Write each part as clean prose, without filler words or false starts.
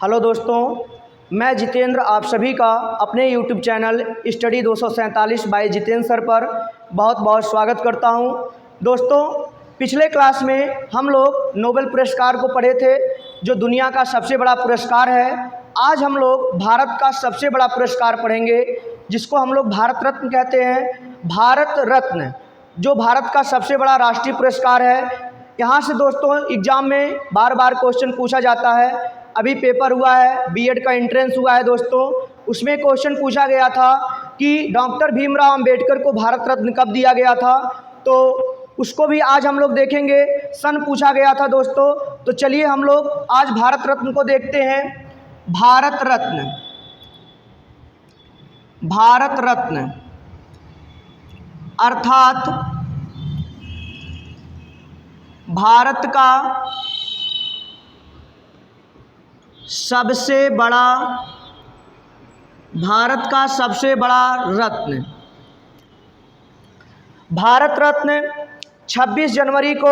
Hello दोस्तों, मैं जितेंद्र आप सभी का अपने YouTube channel study 247 by Jitendra sir पर बहुत बहुत स्वागत करता हूं। दोस्तों, पिछले क्लास में हम लोग नोबेल पुरस्कार को पढ़े थे, जो दुनिया का सबसे बड़ा पुरस्कार है। आज हम लोग भारत का सबसे बड़ा पुरस्कार पढ़ेंगे, जिसको हम लोग भारत रत्न कहते हैं। भारत रत्न जो भारत का सबसे बड़ा राष्ट्रीय पुरस्कार है। यहाँ से दोस्तों एग्ज़ाम में बार बार क्वेश्चन पूछा जाता है। अभी पेपर हुआ है, बीएड का एंट्रेंस हुआ है दोस्तों, उसमें क्वेश्चन पूछा गया था कि डॉक्टर भीमराव अंबेडकर को भारत रत्न कब दिया गया था। तो उसको भी आज हम लोग देखेंगे, सन पूछा गया था दोस्तों। तो चलिए हम लोग आज भारत रत्न को देखते हैं। भारत रत्न, भारत रत्न अर्थात भारत का सबसे बड़ा, भारत का सबसे बड़ा रत्न। भारत रत्न 26 जनवरी को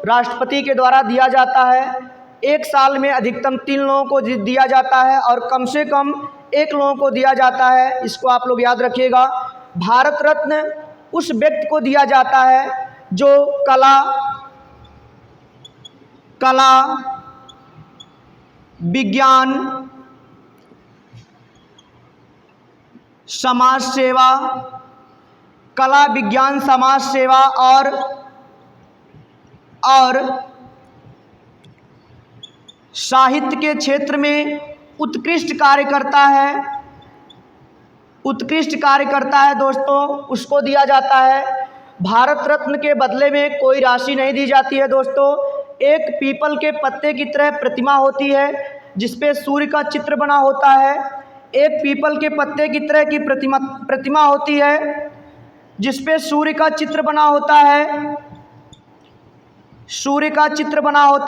राष्ट्रपति के द्वारा दिया जाता है। एक साल में अधिकतम 3 लोगों को दिया जाता है और कम से कम 1 लोगों को दिया जाता है। इसको आप लोग याद रखिएगा। भारत रत्न उस व्यक्ति को दिया जाता है जो कला, विज्ञान, समाज सेवा, कला, विज्ञान, समाज सेवा और साहित्य के क्षेत्र में उत्कृष्ट कार्य करता है दोस्तों, उसको दिया जाता है। भारत रत्न के बदले में कोई राशि नहीं दी जाती है दोस्तों। एक पीपल के पत्ते की तरह प्रतिमा होती है जिस पे सूर्य का चित्र बना होता है। एक पीपल के पत्ते की तरह की प्रतिमा होती है जिस पे सूर्य का चित्र बना होता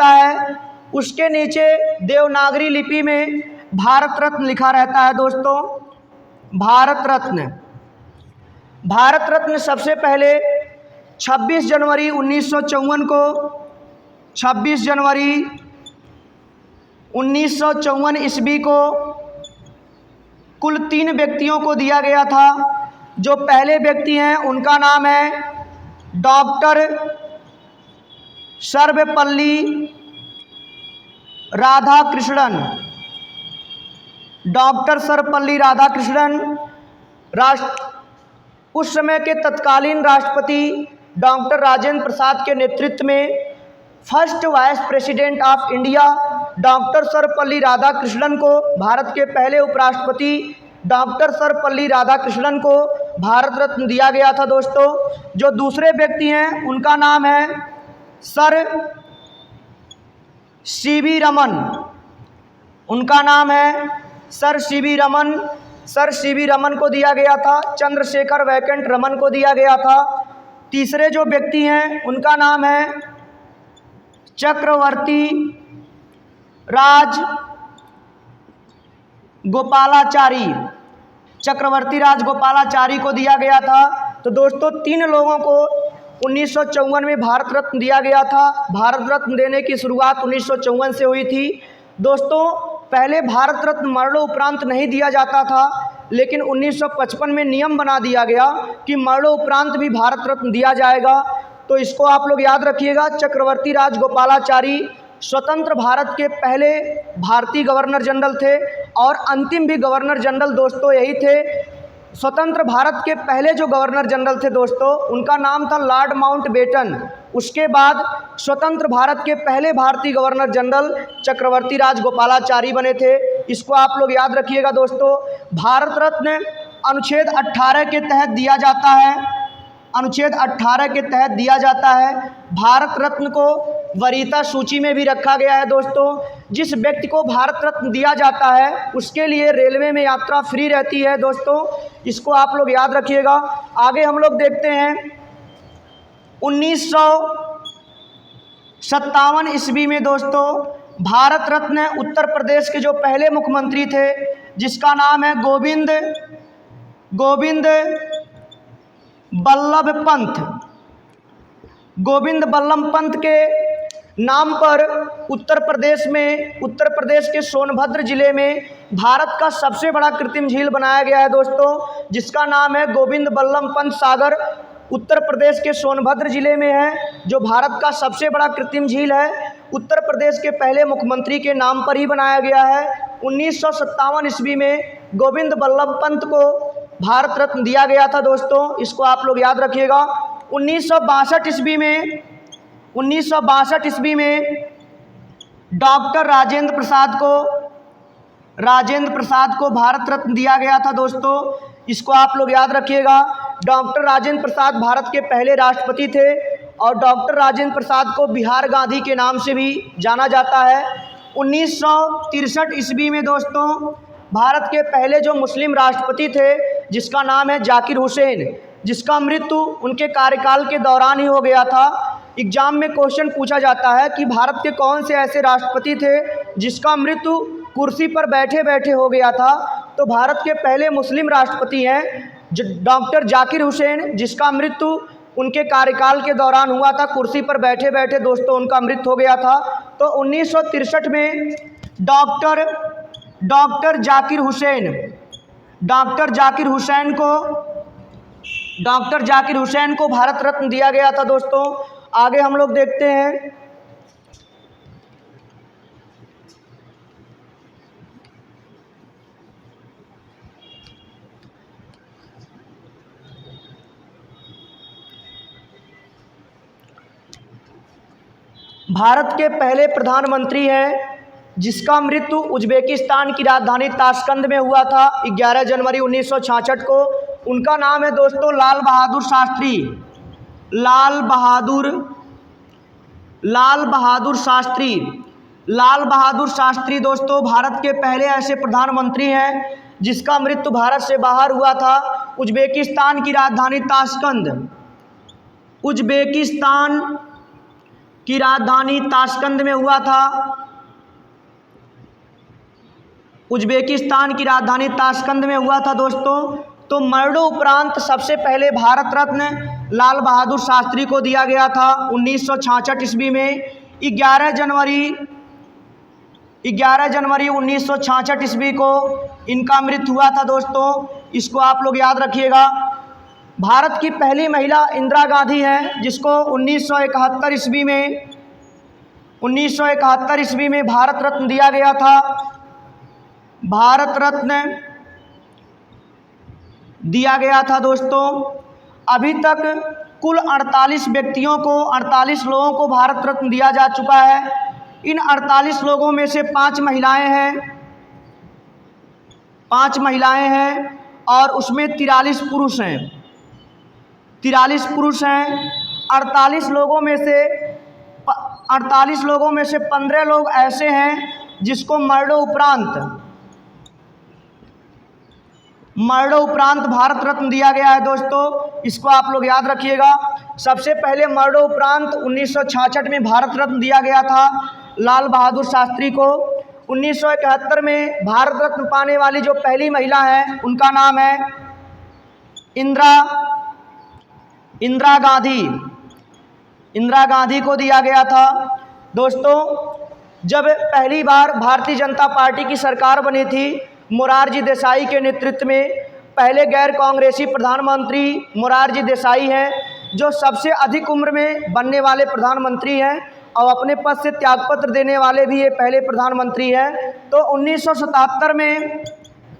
है। उसके नीचे देवनागरी लिपि में भारत रत्न लिखा रहता है दोस्तों। भारत रत्न सबसे पहले 26 जनवरी 1954 ईस्वी को कुल 3 व्यक्तियों को दिया गया था। जो पहले व्यक्ति हैं उनका नाम है डॉक्टर सर्वपल्ली राधाकृष्णन। उस समय के तत्कालीन राष्ट्रपति डॉक्टर राजेंद्र प्रसाद के नेतृत्व में first vice president of India doctor Sarvepalli Radhakrishnan को, भारत के पहले उपराष्ट्रपति डॉक्टर सर्वपल्ली राधाकृष्णन को भारत रत्न दिया गया था दोस्तों। जो दूसरे व्यक्ति हैं उनका नाम है sir CV Raman. Sir CV Raman को दिया गया था। चंद्रशेखर वैकेंट रमन को दिया गया था। तीसरे जो व्यक्ति हैं उनका नाम है चक्रवर्ती राज गोपालाचारी को दिया गया था। तो दोस्तों 3 लोगों को 1954 में भारत रत्न दिया गया था। भारत रत्न देने की शुरुआत 1954 से हुई थी दोस्तों। पहले भारत रत्न मरणोपरांत नहीं दिया जाता था, लेकिन 1955 में नियम बना दिया गया कि मरणोपरांत भी भारत रत्न दिया जाएगा। तो इसको आप लोग याद रखिएगा। चक्रवर्ती राज गोपालाचारी स्वतंत्र भारत के पहले भारतीय गवर्नर जनरल थे और अंतिम भी गवर्नर जनरल दोस्तों यही थे। स्वतंत्र भारत के पहले जो गवर्नर जनरल थे दोस्तों, उनका नाम था लॉर्ड माउंटबेटन। उसके बाद स्वतंत्र भारत के पहले भारतीय गवर्नर जनरल चक्रवर्ती राज गोपालाचारी बने थे। इसको आप लोग याद रखिएगा दोस्तों। भारत रत्न अनुच्छेद 18 के तहत दिया जाता है। भारत रत्न को वरीयता सूची में भी रखा गया है दोस्तों। जिस व्यक्ति को भारत रत्न दिया जाता है उसके लिए रेलवे में यात्रा फ्री रहती है दोस्तों। इसको आप लोग याद रखिएगा। आगे हम लोग देखते हैं 1957 ईस्वी में दोस्तों भारत रत्न उत्तर प्रदेश के जो पहले मुख्यमंत्री थे, जिसका नाम है गोविंद वल्लभ पंत। गोविंद वल्लभ पंत के नाम पर उत्तर प्रदेश के सोनभद्र जिले में भारत का सबसे बड़ा कृत्रिम झील बनाया गया है दोस्तों, जिसका नाम है गोविंद बल्लभ पंत सागर। उत्तर प्रदेश के सोनभद्र जिले में है, जो भारत का सबसे बड़ा कृत्रिम झील है। उत्तर प्रदेश के पहले मुख्यमंत्री के नाम पर ही बनाया गया है। 1957 ईस्वी में गोविंद बल्लभ पंत को भारत रत्न दिया गया था दोस्तों, इसको आप लोग याद रखिएगा। 1962 ईस्वी में डॉक्टर राजेंद्र प्रसाद को भारत रत्न दिया गया था दोस्तों, इसको आप लोग याद रखिएगा। डॉक्टर राजेंद्र प्रसाद भारत के पहले राष्ट्रपति थे और डॉक्टर राजेंद्र प्रसाद को बिहार गांधी के नाम से भी जाना जाता है। 1963 ईस्वी में दोस्तों भारत के पहले जो मुस्लिम राष्ट्रपति थे, जिसका नाम है जाकिर हुसैन, जिसका मृत्यु उनके कार्यकाल के दौरान ही हो गया था। एग्जाम में क्वेश्चन पूछा जाता है कि भारत के कौन से ऐसे राष्ट्रपति थे जिसका मृत्यु कुर्सी पर बैठे बैठे हो गया था, तो भारत के पहले मुस्लिम राष्ट्रपति हैं डॉक्टर जाकिर हुसैन, जिसका मृत्यु उनके कार्यकाल के दौरान हुआ था, कुर्सी पर बैठे बैठे दोस्तों उनका मृत्यु हो गया था। तो 1963 में डॉक्टर जाकिर हुसैन को भारत रत्न दिया गया था दोस्तों। आगे हम लोग देखते हैं। भारत के पहले प्रधानमंत्री हैं जिसका मृत्यु उज्बेकिस्तान की राजधानी ताशकंद में हुआ था 11 जनवरी 1966 को। उनका नाम है दोस्तों लाल बहादुर शास्त्री दोस्तों भारत के पहले ऐसे प्रधानमंत्री हैं जिसका मृत्यु भारत से बाहर हुआ था। उज्बेकिस्तान की राजधानी ताशकंद में हुआ था। दोस्तों। तो मरणों उपरांत सबसे पहले भारत रत्न लाल बहादुर शास्त्री को दिया गया था 1966 ईस्वी में। 11 जनवरी 1966 ईस्वी को इनका मृत्यु हुआ था दोस्तों, इसको आप लोग याद रखिएगा। भारत की पहली महिला इंदिरा गांधी हैं, जिसको 1971 ईस्वी में भारत रत्न दिया गया था। दोस्तों। अभी तक कुल 48 लोगों को भारत रत्न दिया जा चुका है। इन 48 लोगों में से 5 महिलाएं हैं और उसमें 43 पुरुष हैं। 48 लोगों में से 15 लोग ऐसे हैं जिसको मरणों उपरांत भारत रत्न दिया गया है दोस्तों, इसको आप लोग याद रखिएगा। सबसे पहले मरणों उपरांत 1966 में भारत रत्न दिया गया था लाल बहादुर शास्त्री को। 1971 में भारत रत्न पाने वाली जो पहली महिला है उनका नाम है इंदिरा गांधी को दिया गया था। दोस्तों, जब पहली बार भारतीय जनता पार्टी की सरकार बनी थी मोरारजी देसाई के नेतृत्व में, पहले गैर कांग्रेसी प्रधानमंत्री मोरारजी देसाई हैं, जो सबसे अधिक उम्र में बनने वाले प्रधानमंत्री हैं और अपने पद से त्यागपत्र देने वाले भी ये पहले प्रधानमंत्री हैं। तो 1977 में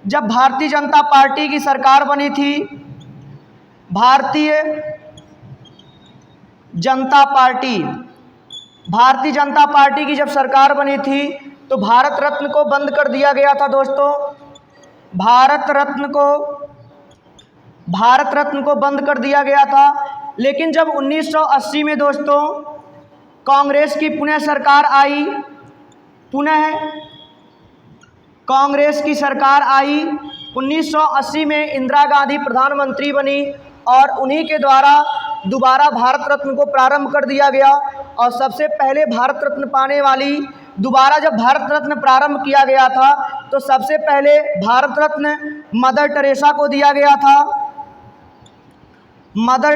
जब भारतीय जनता पार्टी की सरकार बनी थी, भारतीय जनता पार्टी की जब सरकार बनी थी तो भारत रत्न को बंद कर दिया गया था दोस्तों। भारत रत्न को बंद कर दिया गया था। लेकिन जब 1980 में दोस्तों कांग्रेस की सरकार आई 1980 में इंदिरा गांधी प्रधानमंत्री बनी और उन्हीं के द्वारा दोबारा भारत रत्न को प्रारंभ कर दिया गया। और सबसे पहले भारत रत्न पाने वाली, दोबारा जब भारत रत्न प्रारंभ किया गया था तो सबसे पहले भारत रत्न मदर टेरेसा को दिया गया था। मदर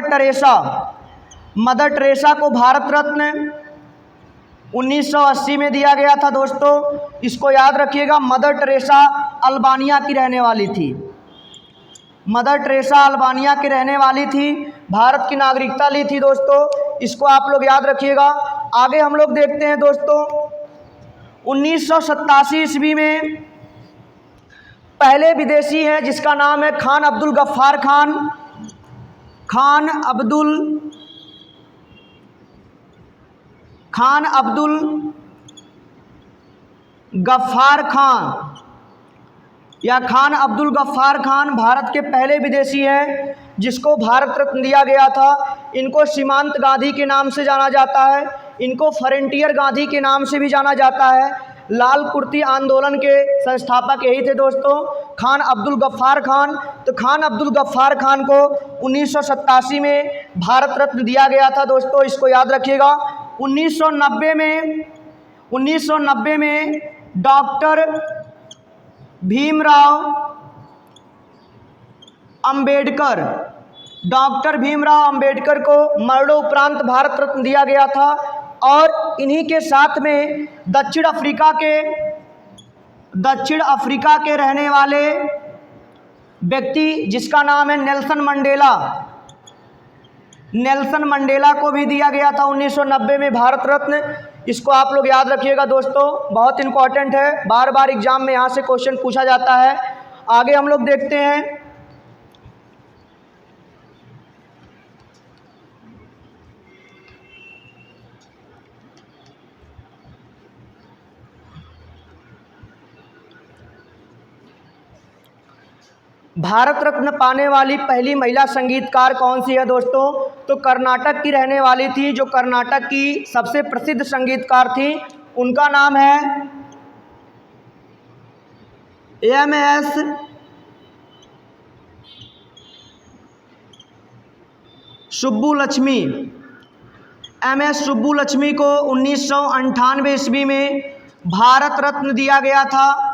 टेरेसा को भारत रत्न 1980 में दिया गया था दोस्तों। इसको याद रखिएगा। मदर टेरेसा अल्बानिया की रहने वाली थी। मदर टेरेसा अल्बानिया की रहने वाली थी, भारत की नागरिकता ली थी दोस्तों। इसको आप लोग याद रखिएगा। आगे हम लोग देखते हैं दोस्तों, 1987 ईस्वी में पहले विदेशी हैं जिसका नाम है खान अब्दुल गफ्फार खान। खान अब्दुल गफ्फार खान या खान अब्दुल गफ्फार खान भारत के पहले विदेशी हैं जिसको भारत रत्न दिया गया था। इनको सीमांत गांधी के नाम से जाना जाता है, इनको फ्रंटियर गांधी के नाम से भी जाना जाता है। लाल कुर्ती आंदोलन के संस्थापक यही थे दोस्तों, खान अब्दुल गफ्फार खान। तो खान अब्दुल गफ्फार खान को 1987 में भारत रत्न दिया गया था दोस्तों। इसको याद रखिएगा। 1990 में डॉक्टर भीमराव अंबेडकर को मरणोपरांत भारत रत्न दिया गया था। और इन्हीं के साथ में दक्षिण अफ्रीका के रहने वाले व्यक्ति जिसका नाम है नेल्सन मंडेला को भी दिया गया था 1990 में भारत रत्न। इसको आप लोग याद रखिएगा दोस्तों, बहुत इंपॉर्टेंट है, बार बार एग्जाम में यहाँ से क्वेश्चन पूछा जाता है। आगे हम लोग देखते हैं, भारत रत्न पाने वाली पहली महिला संगीतकार कौन सी है दोस्तों? तो कर्नाटक की रहने वाली थी, जो कर्नाटक की सबसे प्रसिद्ध संगीतकार थी। उनका नाम है एम.एस. सुब्बुलक्ष्मी। एम.एस. सुब्बुलक्ष्मी को 1998 ईस्वी में भारत रत्न दिया गया था।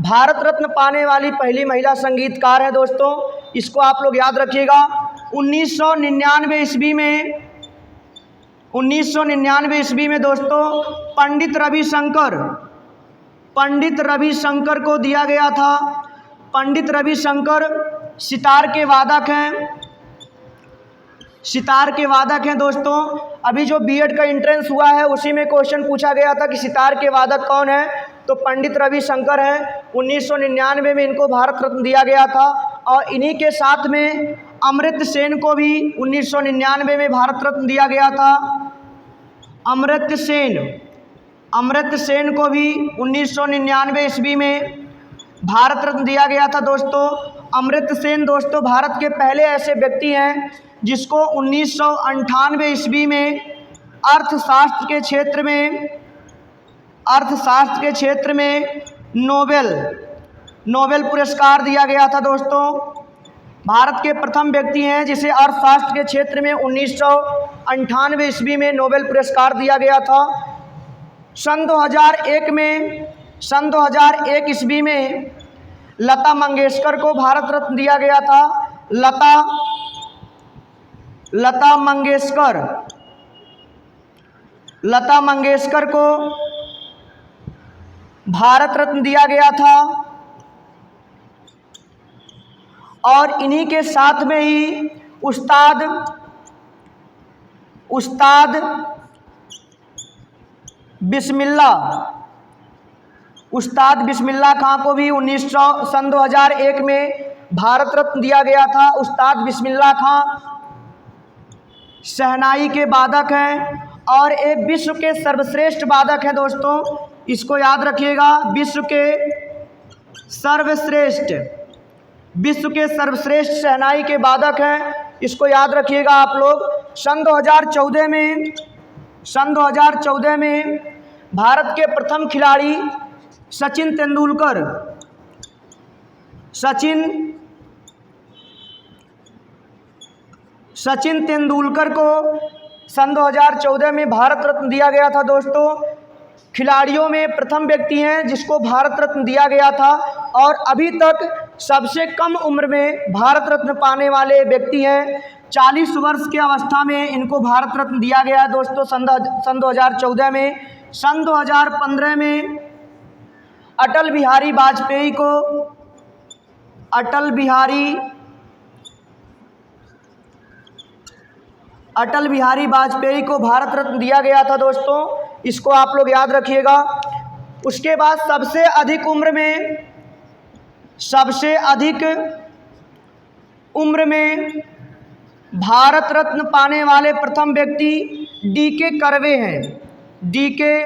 भारत रत्न पाने वाली पहली महिला संगीतकार है दोस्तों। इसको आप लोग याद रखिएगा। 1999 ईस्वी में दोस्तों पंडित रविशंकर को दिया गया था। पंडित रविशंकर सितार के वादक हैं दोस्तों। अभी जो बीएड का एंट्रेंस हुआ है उसी में क्वेश्चन पूछा गया था कि सितार के वादक कौन है, तो पंडित रविशंकर हैं। 1999 में इनको भारत रत्न दिया गया था। और इन्हीं के साथ में अमृत सेन को भी 1999 में भारत रत्न दिया गया था। अमृत सेन को भी 1999 ईस्वी में भारत रत्न दिया गया था दोस्तों। अमृत सेन दोस्तों भारत के पहले ऐसे व्यक्ति हैं जिसको 1998 ईस्वी में अर्थशास्त्र के क्षेत्र में नोबेल पुरस्कार दिया गया था दोस्तों। भारत के प्रथम व्यक्ति हैं जिसे अर्थशास्त्र के क्षेत्र में 1998 ईस्वी में नोबेल पुरस्कार दिया गया था। सन 2001 ईस्वी में लता मंगेशकर को भारत रत्न दिया गया था। लता मंगेशकर को भारत रत्न दिया गया था। और इन्हीं के साथ में ही उस्ताद बिस्मिल्लाह खां को भी सन 2001 में भारत रत्न दिया गया था। उस्ताद बिस्मिल्लाह खां शहनाई के वादक हैं और एक विश्व के सर्वश्रेष्ठ वादक हैं दोस्तों। इसको याद रखिएगा। विश्व के सर्वश्रेष्ठ शहनाई के वादक हैं। इसको याद रखिएगा आप लोग। सन 2014 में भारत के प्रथम खिलाड़ी सचिन तेंदुलकर को सन 2014 में भारत रत्न दिया गया था दोस्तों। खिलाड़ियों में प्रथम व्यक्ति हैं जिसको भारत रत्न दिया गया था। और अभी तक सबसे कम उम्र में भारत रत्न पाने वाले व्यक्ति हैं 40 वर्ष की अवस्था में इनको भारत रत्न दिया गया है दोस्तों सन 2014 में। सन 2015 में अटल बिहारी वाजपेयी को भारत रत्न दिया गया था दोस्तों, इसको आप लोग याद रखिएगा। उसके बाद सबसे अधिक उम्र में भारत रत्न पाने वाले प्रथम व्यक्ति डीके कर्वे हैं। डीके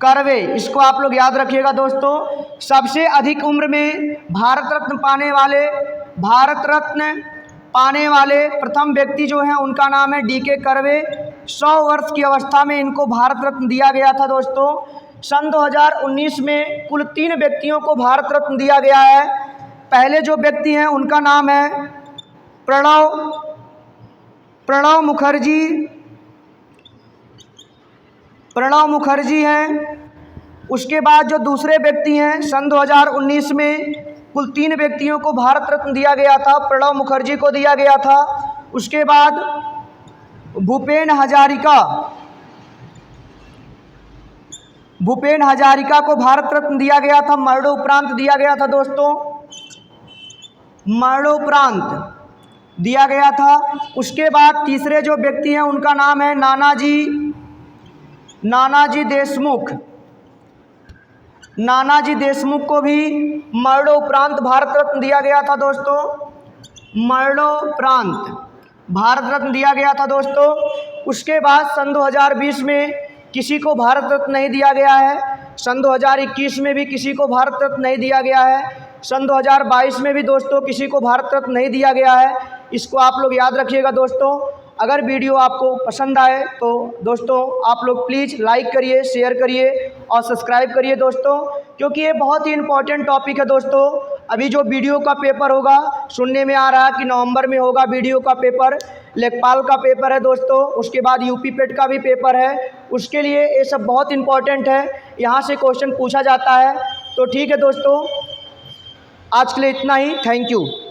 कर्वे, इसको आप लोग याद रखिएगा दोस्तों। सबसे अधिक उम्र में भारत रत्न पाने वाले प्रथम व्यक्ति जो हैं उनका नाम है डीके कर्वे। 100 वर्ष की अवस्था में इनको भारत रत्न दिया गया था दोस्तों। सन 2019 में कुल 3 व्यक्तियों को भारत रत्न दिया गया है। पहले जो व्यक्ति हैं उनका नाम है प्रणव मुखर्जी हैं। उसके बाद जो दूसरे व्यक्ति हैं, सन 2019 में कुल 3 व्यक्तियों को भारत रत्न दिया गया था। प्रणव मुखर्जी को दिया गया था। उसके बाद भूपेन हजारिका को भारत रत्न दिया गया था, मरणोपरांत दिया गया था दोस्तों, मरणोपरांत दिया गया था। उसके बाद तीसरे जो व्यक्ति हैं उनका नाम है नानाजी देशमुख को भी मरणोपरांत भारत रत्न दिया गया था दोस्तों, मरणोपरांत भारत रत्न दिया गया था दोस्तों। उसके बाद सन 2020 में किसी को भारत रत्न नहीं दिया गया है। सन 2021 में भी किसी को भारत रत्न नहीं दिया गया है। सन 2022 में भी दोस्तों किसी को भारत रत्न नहीं दिया गया है। इसको आप लोग याद रखिएगा दोस्तों। अगर वीडियो आपको पसंद आए तो दोस्तों आप लोग प्लीज़ लाइक करिए, शेयर करिए और सब्सक्राइब करिए दोस्तों, क्योंकि ये बहुत ही इम्पोर्टेंट टॉपिक है दोस्तों। अभी जो वीडियो का पेपर होगा, सुनने में आ रहा है कि नवंबर में होगा वीडियो का पेपर, लेखपाल का पेपर है दोस्तों, उसके बाद यूपी पेट का भी पेपर है। उसके लिए ये सब बहुत इम्पोर्टेंट है, यहाँ से क्वेश्चन पूछा जाता है। तो ठीक है दोस्तों, आज के लिए इतना ही। Thank you.